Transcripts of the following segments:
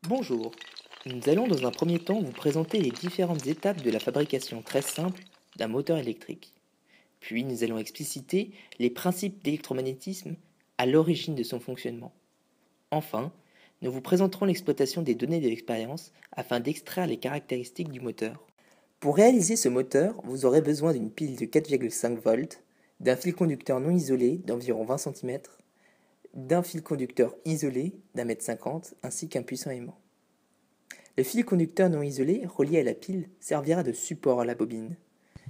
Bonjour, nous allons dans un premier temps vous présenter les différentes étapes de la fabrication très simple d'un moteur électrique. Puis nous allons expliciter les principes d'électromagnétisme à l'origine de son fonctionnement. Enfin, nous vous présenterons l'exploitation des données de l'expérience afin d'extraire les caractéristiques du moteur. Pour réaliser ce moteur, vous aurez besoin d'une pile de 4,5 volts, d'un fil conducteur non isolé d'environ 20 cm, d'un fil conducteur isolé d'1,50 m ainsi qu'un puissant aimant. Le fil conducteur non isolé relié à la pile servira de support à la bobine.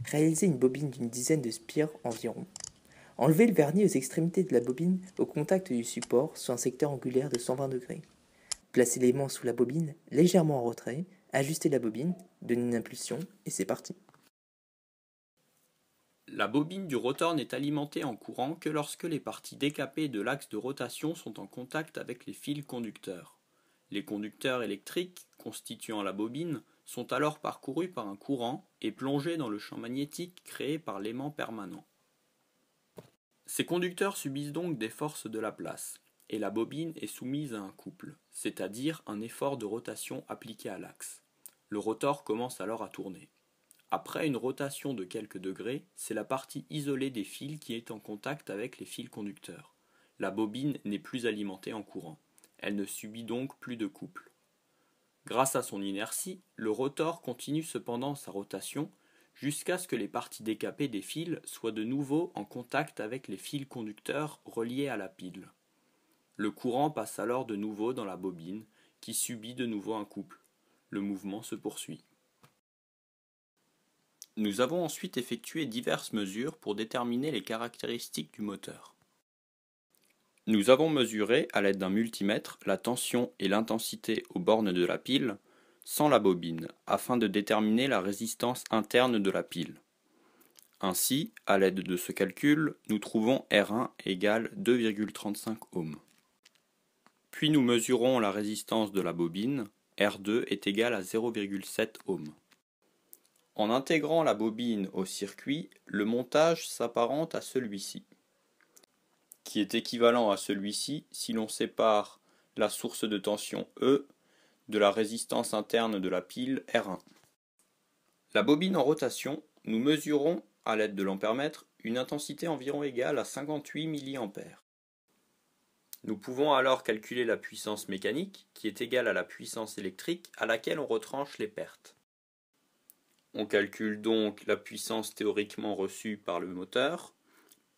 Réalisez une bobine d'une dizaine de spires environ. Enlevez le vernis aux extrémités de la bobine au contact du support sur un secteur angulaire de 120 degrés. Placez l'aimant sous la bobine, légèrement en retrait, ajustez la bobine, donnez une impulsion et c'est parti. La bobine du rotor n'est alimentée en courant que lorsque les parties décapées de l'axe de rotation sont en contact avec les fils conducteurs. Les conducteurs électriques constituant la bobine sont alors parcourus par un courant et plongés dans le champ magnétique créé par l'aimant permanent. Ces conducteurs subissent donc des forces de la place, et la bobine est soumise à un couple, c'est-à-dire un effort de rotation appliqué à l'axe. Le rotor commence alors à tourner. Après une rotation de quelques degrés, c'est la partie isolée des fils qui est en contact avec les fils conducteurs. La bobine n'est plus alimentée en courant. Elle ne subit donc plus de couple. Grâce à son inertie, le rotor continue cependant sa rotation jusqu'à ce que les parties décapées des fils soient de nouveau en contact avec les fils conducteurs reliés à la pile. Le courant passe alors de nouveau dans la bobine, qui subit de nouveau un couple. Le mouvement se poursuit. Nous avons ensuite effectué diverses mesures pour déterminer les caractéristiques du moteur. Nous avons mesuré, à l'aide d'un multimètre, la tension et l'intensité aux bornes de la pile, sans la bobine, afin de déterminer la résistance interne de la pile. Ainsi, à l'aide de ce calcul, nous trouvons R1 égale 2,35 ohms. Puis nous mesurons la résistance de la bobine, R2 est égal à 0,7 ohms. En intégrant la bobine au circuit, le montage s'apparente à celui-ci, qui est équivalent à celui-ci si l'on sépare la source de tension E de la résistance interne de la pile R1. La bobine en rotation, nous mesurons, à l'aide de l'ampèremètre, une intensité environ égale à 58 mA. Nous pouvons alors calculer la puissance mécanique, qui est égale à la puissance électrique à laquelle on retranche les pertes. On calcule donc la puissance théoriquement reçue par le moteur,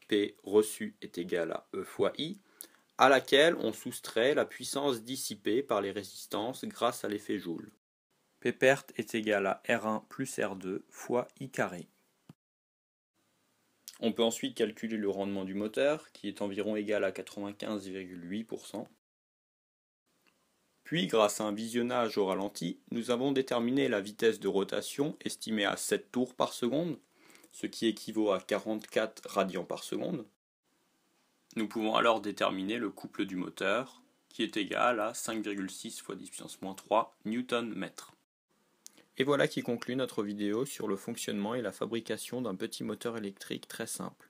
P reçu est égal à E fois I, à laquelle on soustrait la puissance dissipée par les résistances grâce à l'effet Joule. P perte est égal à R1 plus R2 fois I carré. On peut ensuite calculer le rendement du moteur, qui est environ égal à 95,8%. Puis, grâce à un visionnage au ralenti, nous avons déterminé la vitesse de rotation estimée à 7 tours par seconde, ce qui équivaut à 44 radians par seconde. Nous pouvons alors déterminer le couple du moteur, qui est égal à 5,6 fois 10⁻³ Nm. Et voilà qui conclut notre vidéo sur le fonctionnement et la fabrication d'un petit moteur électrique très simple.